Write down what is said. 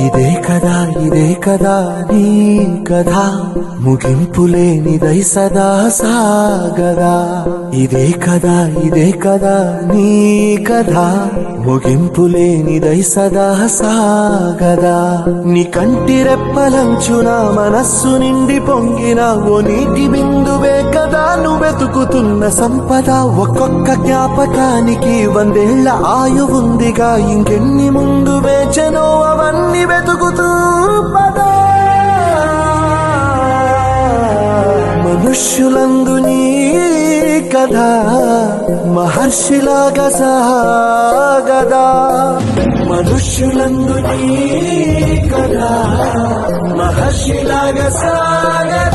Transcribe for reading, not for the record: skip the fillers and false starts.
ఇదే కదా నీ కథ ముగింపులేనిదై సదా సాగదా. ఇదే కదా నీ కథ ముగింపులేనిదై సదా సాగదా. నీ కంటి రెప్పలంచున మనస్సు నిండి పొంగిన ఓ నీటి బిందువే కదా నువ్వు వెతుకుతున్న సంపద. ఒక్కొక్క జ్ఞాపకానికి 100 ఏళ్ల ఆయువుందిగా, ఇంకెన్ని ముందు వేచనో అవన్నీ వెతుకుతూ పదా. మనుష్యులందు నీ కథ మహర్షిలాగా సాగదా. మనుష్యులందు నీ కథ మహర్షిలాగా సాగదా.